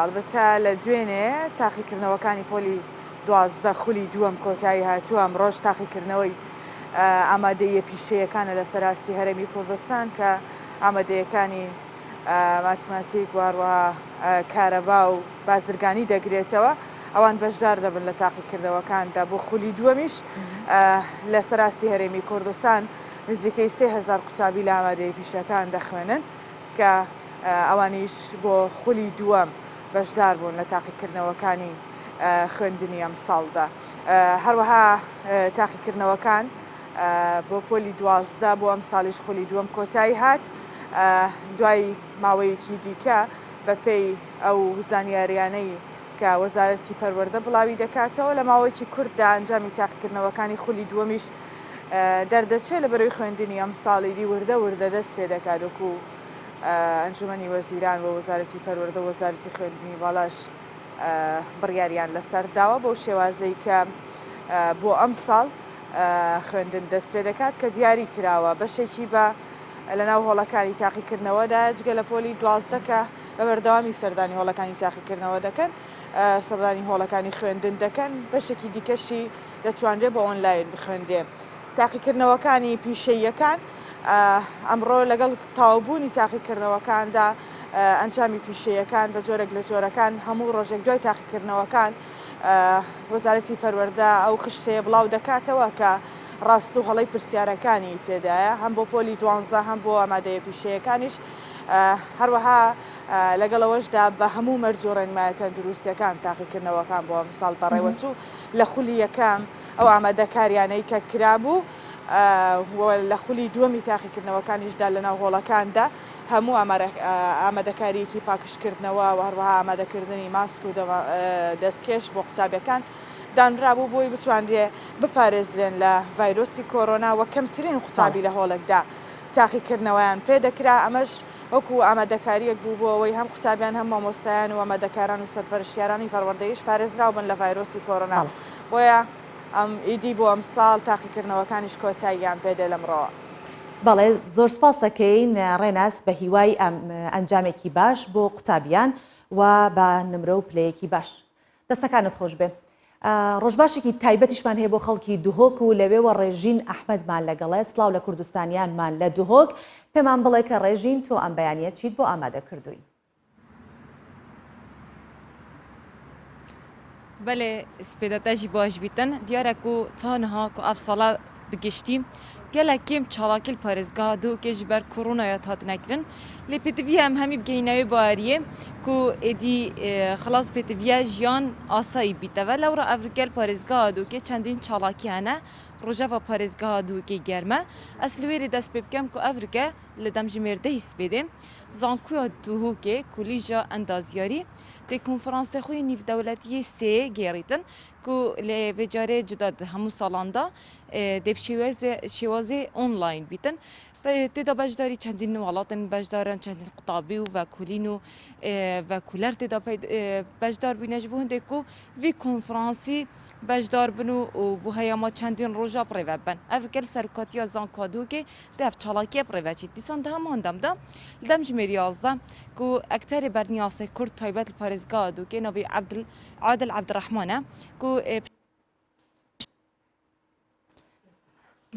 ئەلبەتە لە دوێنێ تاقیکردنەوەکانی پۆلی 12 خولی دووەم کۆتایی هاتووە. ئەمڕۆژ تاقیکردنەوەی ئامادەیە پیشەیەکانە لە سەراستی هەرێمی کوردستان کە ئامادەیەکانی ماتماتیک واروە کارەبا و بازرگانی دەگرێتەوە. ئەوان بەشدار دەبن لە تاقیکردنەوەکاندا. بۆ خولی دووەمیش لە سەراستی هەرێمی کوردستان نزیکەی 3000 قوتابی لە ئامادەیە پیشەکان دەخوێنن کە ئەوانیش بۆ خولی دووەم بەشدار بوون لە تاقیکردنەوەکانی خوێندنی ئەم ساڵدا. هەروەها تاقیکردنەوەکان بۆ پۆلی 12 بۆ ئەم ساڵیش خولی دووەم کۆتایی هات. دوای ماوەیەکی دیکە بەپێی ئەو زانیاریانەی کە وەزارەتی پەروەردە بڵاوی دەکاتەوە لە ماوەیەکی کورتدا ئەنجامی تاقیکردنەوەکانی خولی دووەمیش دەردەچێت لە بەرەوەی خوێندنی ئەم ساڵی دی وردە دەست پێ دەکات. وەکو ئەنجومەنی وەزیران و وەزارەتی پەروەردە وەزارەتی خوێندنی باڵاش بڕیاریان لەسەر داوە بەو شێوازەی کە بۆ ئەم ساڵ خوێندن دەست پێ دەکات کە دیاری کراوە بەشێکی بە لەناو هۆڵەکانی تاقیکردنەوەدا جگە لە پۆلی 12 کە بە بەردەوامی سەردانی هۆڵەکانی تاقیکردنەوە دەکەن، سەردانی هۆڵەکانی خوێندن دەکەن، بەشێکی دیکەشی دەتوانرێت بە ئۆنلاین بخوێندێ. تاقیکردنەوەکانی پیشەییەکان ئەمڕۆ لەگەڵ تاوبوونی تاقیکردنەوەکاندا ئەنجامی پیشەیەکان بە جۆرێک لە جۆرەکان هەموو ڕۆژێک دوای تاقیکردنەوەکان وەزارەتی پەروەردە ئەو خشتەیە بڵاو دەکاتەوە کە ڕاست و هەڵی پرسیارەکانی تێدایە، هەم بۆ پۆلی 12 هەم بۆ ئامادەیە پیشەیەکانیش. هەروەها لەگەڵەوەشدا بە هەموو مەرجۆڕێنمایە تەندروستیەکان تاقیکردنەوەکان بۆ ئەم ساڵ بەڕێوەچوو لە خولی یەکەم ئەو ئامادەکاریانەی کە کرابوو لە خولی دووەمی تاقیکردنەوەکانیشدا لەناو هۆڵەکاندا هەموو ئامادەکاریەکی پاکشکردنەوە و هەروەها ئامادەکردنی ماسک و دەستکێش بۆ قوتابیەکان دانرابوو بۆی بتوانرێ بپارێزرێن لە ڤایرۆسی کۆرۆنا و کەمترین قوتابی لە هۆڵێکدا تاقیکردنەوەیان پێدەکرا. ئەمەش وەکو ئامادەکاریەک بوو بۆ ئەوەی هەم قوتابیان هەم مامۆستایان و ئامادەکاران و سەرپەرشتیارانی پەروەردەیش پارێزراو بن لە ڤایرۆسی کۆرۆنا. بۆیە ئەم ئیدی بۆ ئەم ساڵ تاقیکردنەوەکانیش کۆتاییان پێدێ لەمڕۆوە. بەڵێ زۆر سپاس دەکەین ڕێناس بە هیوای ئەنجامێکی باش بۆ قوتابیان و بە نمرە و پلەیەکی باش. دەستەکانت خۆش بێ. ڕۆژباشێکی تایبەتیشمان هەیە بۆ خەڵکی دوهۆک و لەوێوە ڕێژین ئەحمەدمان لەگەڵێ. سڵاو لە کوردستانیانمان لە دوهۆک. پێمان بڵێ کە ڕێژین تۆ ئەم بەیانیە چیت بۆ ئامادە کردووی؟ بله سپیداتجی باش بیتن دیاره کو تانها کو افسالا بگشتیم گله کم چالاکل پارێزگاه دو که جبر کرونا یا هات نکرن لی پتیوی هم همی بگینای باریه کو ادی خلاص پتیوی جیان آسایی بیته و لورا افریکل پارێزگاه دو که چندین چالاکی هنه روژا و پارێزگاه دو که گرمه اصلویری دست بکم کو افریکا لدم جمرده هستیم زانکویا دو که کلیجا اندازیاری دی کنفرانس خوی نیو دولتی سه گریتن کو لی وجاره جداد همو سالاندا دب شوازه آنلاین بیتن تدا بجداری چندین ولاتن بجدارن چندین قطابی و کلینو و کولر تدا بجدار بینش بهنده کو وی کنفرانسی بجدار بنو و بو هیاما چندین روزا پروبن افکر سرکاتیا زان کادو که دف چالاکی پروچی دیسان ده ماندم دا دم جمهوری ازدا کو اکثر برنیاسه کرد تایبت پارێزگاه دو که نوی عادل عبدالرحمنه کو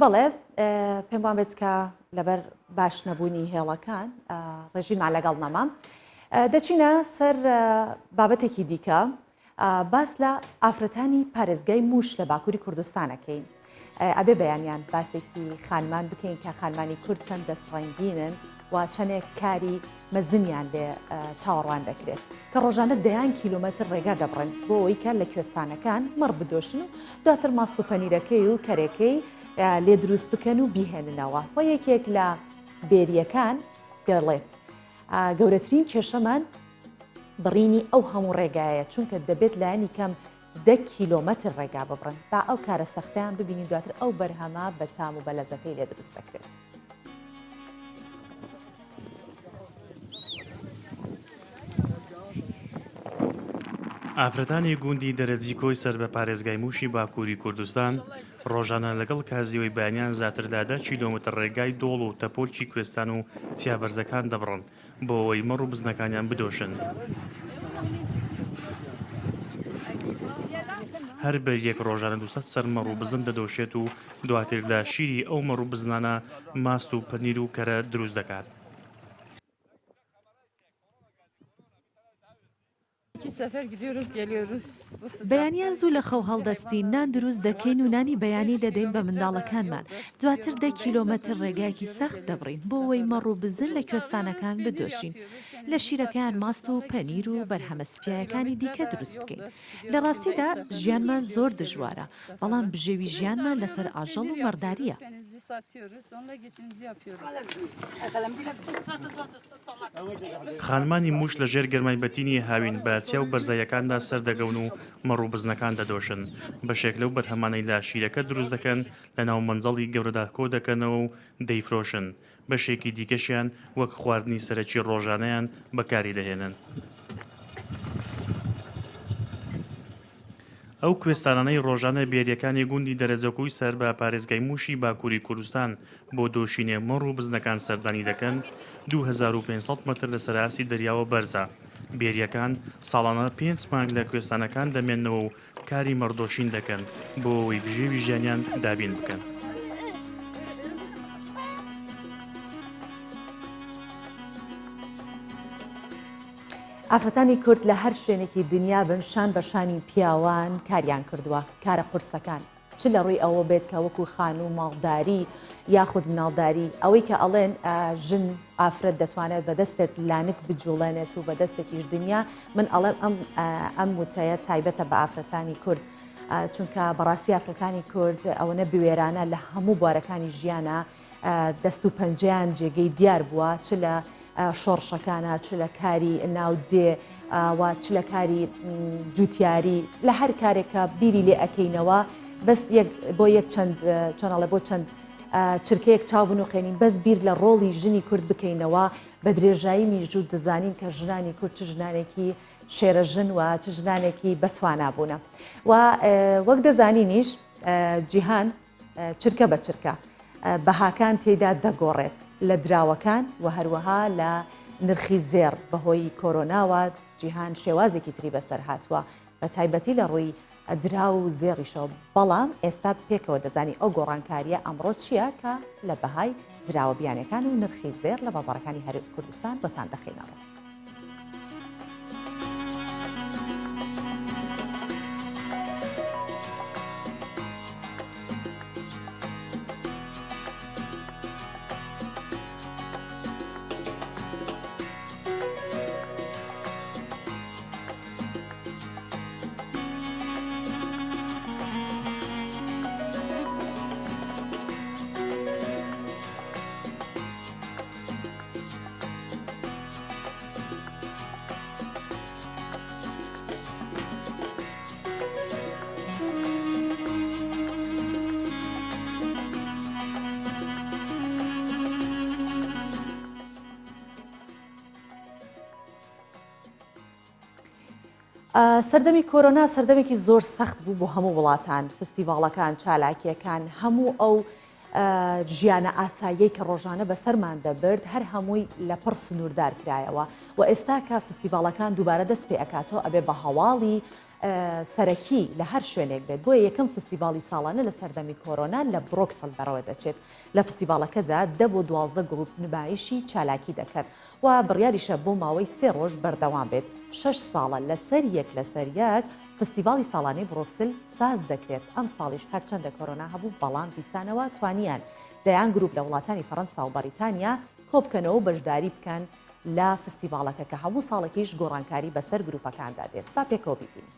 بەڵێ پێم وان بێت کە لەبەر باش نەبوونی هێڵەکان ڕێژیمان لەگەڵ نەما دەچینە سەر بابەتێکی دیکە باس لە ئافرەتانی پارێزگای موش لە باکووری کوردستانەکەین. ئەبێ بەیانیان باسێکی خانمان بکەین کە خانمانی کورد چەند دەستڕەنگینن و چەندێک کاری مەزنیان لێ چاوەڕوان دەکرێت کە ڕۆژانە دەیان کیلۆمەتر ڕێگا دەبڕن بۆ ئەوەی کە لە کوێستانەکان مەڕ بدۆشن و دواتر ماست و پەنیرەکەی و کەرێکەی لێ دروست بکەن و بیهێننەوە. و یەکێک لە بێریەکان دەڵێت گەورەترین کێشەمان بڕینی ئەو هەموو ڕێگایە چونکە دەبێت لایەنی کەم 10 کیلۆمەتر ڕێگا ببڕن با ئەو کارە سەختیان ببینین دواتر ئەو بەرهەمە بە تام و بە لەزەکەی لێ دروست دەکرێت. ئافرەتانی گوندی دەرەجی کۆی سەر بە پارێزگای موشی باکووری کوردستان ڕۆژانە لەگەڵ کازیەوەی بەیانیان زیاتر 10 کیلۆمەتر ڕێگای دۆڵ و تەپۆلکی کوێستان و چیابەرزەکان دەبڕن بۆ ئەوەی مەڕ و بزنەکانیان بدۆشن. هەر بە یەک ڕۆژانە 200 سەر مەڕ و بزن دەدۆشێت و دواتردا شیری ئەو مەڕ و بزنانە ماست و پەنیر و کەرە دروست دەکات. بەیانیان زوو لە خەو هەڵدەستین نان دروست دەکەین و نانی بەیانی دەدەین بە منداڵەکانمان دواتر 10 کیلۆمەتر ڕێگایکی سەخت دەبڕین بۆ ئەوەی مەڕ و بزن لە کوێستانەکان بدۆشین لە شیرەکان ماست و پەنیر و بەرهەمە سپیایەکانی دیکە دروست بکەین. لە ڕاستیدا ژیانمان زۆر دژوارە بەڵام بژێوی ژیانمان لەسەر ئاژەڵ و مەرداریە. خانمانی موش لە ژێر گەرمای بەتینی هاوین بە چیا و بەرزایەکاندا سەردەگەون و مەڕ و بزنەکان دەدۆشن بەشێک لەو بەرهەمانەی لا شیرەکە دروست دەکەن لە ناو مەنجەڵی گەورەدا کۆ دەکەنەوە و دەیفرۆشن بەشێکی دیکەشیان وەک خواردنی سەرەکی ڕۆژانەیان بەکاری دەهێنن. ئەو کوێستانانەی ڕۆژانە بێریەکانی گوندی دەرەجەکۆی سەر بە پارێزگای موشی باکووری کوردستان بۆ دۆشینێ مەڕ و بزنەکان سەردانی دەکەن 2500 متر لە سەراستی دەریاوە بەرزە. بێریەکان ساڵانە 5 مانگ لە کوێستانەکان دەمێننەوە و کاری مەڕدۆشین دەکەن بۆ ئەوەی بژێوی ژیانیان دابین بکەن. ئافرەتانی کورد لە هەر شوێنێکی دنیا بن شان بە شانی پیاوان کاریان کردووە کارە قورسەکان چ لە ڕووی ئەوە بێت کە وەکو خان و ماڵداری یاخود مناڵداری ئەوەی کە ئەڵێن ژن ئافرەت دەتوانێت بەدەستێت لانک بجوڵێنێت و بەدەستێکیش دنیا من ئەڵێن ئەم وتەیە تایبەتە بە ئافرەتانی کورد چونکە بەڕاستی ئافرەتانی کورد ئەوەنە بوێرانە لە هەموو بوارەکانی ژیانە دەست و پەنجەیان جێگەی دیار بووە چ لە شۆڕشەکانە چ لە کاری ناودێ و چ لە کاری جوتیاری لە هەر کارێکە بیری لێ ئەەکەینەوە بەس بۆ یەک چەند چۆناڵێ بۆ چەند چرکەیەک چاوبن و قێنین بەس بیر لە ڕۆڵی ژنی کورد بکەینەوە بە درێژایی میژوو دەزانین کە ژنانی کورد چ ژنانێکی شێرە ژن و چ ژنانێکی بەتوانابوونە و وەک دەزانینیش جیهان چرکە بە چرکە بەهاکان تێدا دەگۆڕێت لە دراوەکان و هەروەها لە نرخی زێر بەهۆی کۆرۆناوە جیهان شێوازێکی تری بەسەر هاتووە بە تایبەتی لە ڕووی درا و زێڕیشەوە بەڵام ئێستا پێکەوە دەزانی ئەو گۆڕانکاریە ئەمڕۆ چییە کە لە بەهای دراوە بیانەکان و نرخی زێر لە بازاڕەکانی هەر کوردستان بۆتان دەخینەوە. سەردەمی کۆرۆنا سەردەمێکی زۆر سەخت بوو بۆ هەموو وڵاتان فستیڤاڵەکان چالاکیەکان هەموو ئەو ژیانە ئاساییەی کە ڕۆژانە بەسەرمان دەبرد هەر هەمووی لە پڕ سنووردار کرایەوە و ئێستا کە فستیڤاڵەکان دووبارە دەست پێ ئەکاتەوە ئەبێ بە هەواڵی سەرەکی لە هەر شوێنێک بێت بۆیە یەکەم فستیڤاڵی ساڵانە لە سەردەمی کۆرۆنا لە برۆکسل بەڕەوە دەچێت لە فستیڤاڵەکەدا 10 بۆ 12 گروپ نمایشی چالاکی دەکرد و بڕیاریشە بۆ ماوەی 3 ڕۆژ بەردەوام بێت 6 ساڵە لەسەر یەک فستیڤاڵی ساڵانەی برۆکسل ساز دەکرێت ئەم ساڵیش هەرچەندە کۆرۆنا هەبوو بەڵام دیسانەوە توانیان دەیان گروپ لە وڵاتانی فەڕەنسا و بەریتانیا کۆبکەنەوە و بەشداری بکەن لە فستیڤاڵەکە کە هەموو ساڵێکیش گۆڕانکاری بەسەر گروپەکاندا دێت با پێکەوە ببینین.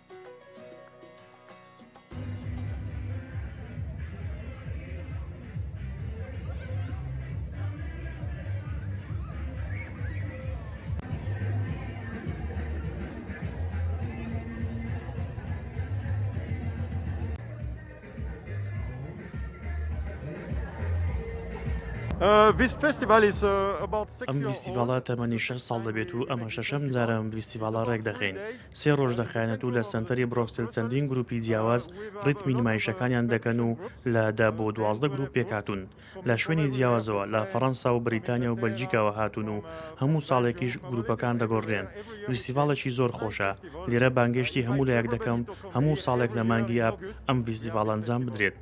ئەم فیستیڤالە تەمەنی 6 ساڵ دەبێت و ئەمە شەشەم جارە ئەم فیستیڤالە ڕێک دەخەین. 3 ڕۆژ دەخایەنێت و لە سنتەری برۆکسل چەندین گروپی جیاواز ڕیتمی نمایشەکانیان دەکەن و لە 10 بۆ 12 گروپ پێکهاتون لە شوێنی جیاوازەوە لە فەڕەنسا و بریتانیا و بەلجیکاوە هاتون و هەموو ساڵێکیش گروپەکان دەگۆڕێن. فیستیڤالێکی زۆر خۆشە. لێرە بانگشتی هەموو لایەک دەکەم هەموو ساڵێک لە مانگی ئاب ئەم فیستیڤالە ئەنجام بدرێت.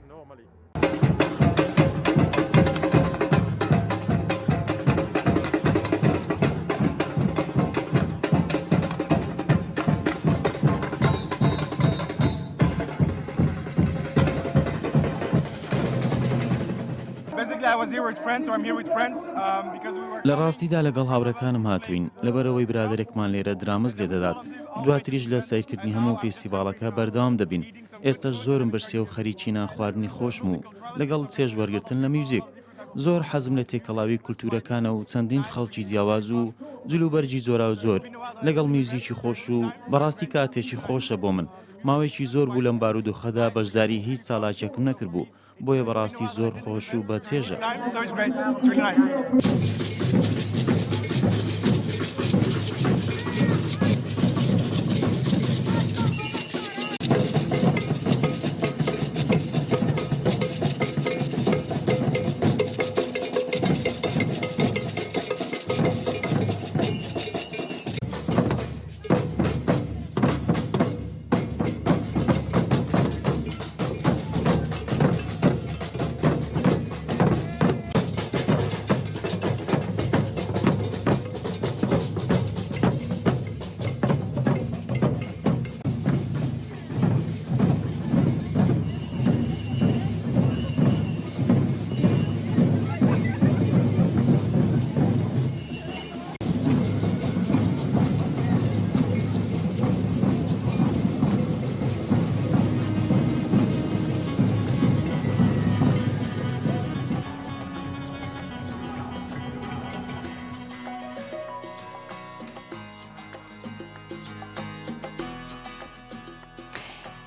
لە ڕاستیدا لەگەڵ هاوڕەکانم هاتوین لەبەرەوەی برادێکمان لێرە درامز لێ دەدات دواتریش لە سیرکردنی هەموو فیستیڤالەکە بەردەوام دەبین. ئێستاش زۆرم بەرسێ و خەریکی نانخواردنی خۆشم و لەگەڵ چێژ وەرگرتن لە میوزیک زۆر حەزم لە تێکەڵاوی کولتورەکانە و چەندین خەڵکی جیاواز و جلوبەرجی زۆرا و زۆر لەگەڵ میوزیکی خۆش و بەڕاستی کاتێکی خۆشە بۆ من. ماوەیەکی زۆر بوو لەم بارودۆخەدا بەشداری هیچ ساڵاکێکم نەکرد بوو بۆیە بەڕاستی زۆر خۆش و بەچێژە.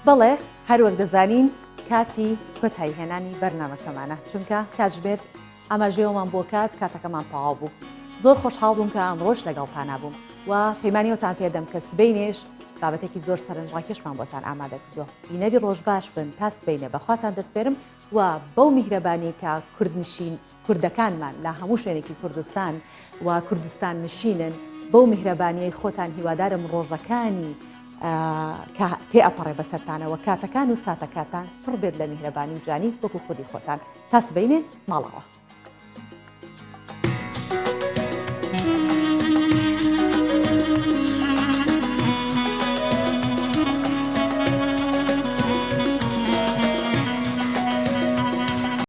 بەڵێ هەروەک دەزانین کاتی کۆتایی هێنانی بەرنامەکەمانە چونکە کاتژمێر ئاماژەیەوەمان بۆ کاتەکەمان تەواو بوو. زۆر خۆشحاڵ بووم کە ئەمڕۆژ لەگەڵتان نبووم و پەیمانیەوەتان پێدەم کە سبەینێش بابەتێکی زۆر سەرنجڕاکێشمان بۆتان ئامادە کردووە. بینەری ڕۆژ باش بن تا سبەینێ بەخواتان دەسپێرم و بەو میهرەبانی کە کوردەکانمان لە هەموو شوێنێکی کوردستان و کوردستان نشینن بەو میهرەبانیەی خۆتان هیوادارم ڕۆژەکانی کە تێئەپەڕێ بەسەرتانەوە کاتەکان و ساتەکاتان پڕ بێت لە میهرەبانی و جوانی وەکو خودی خۆتان تا سبەینێ ماڵەوە.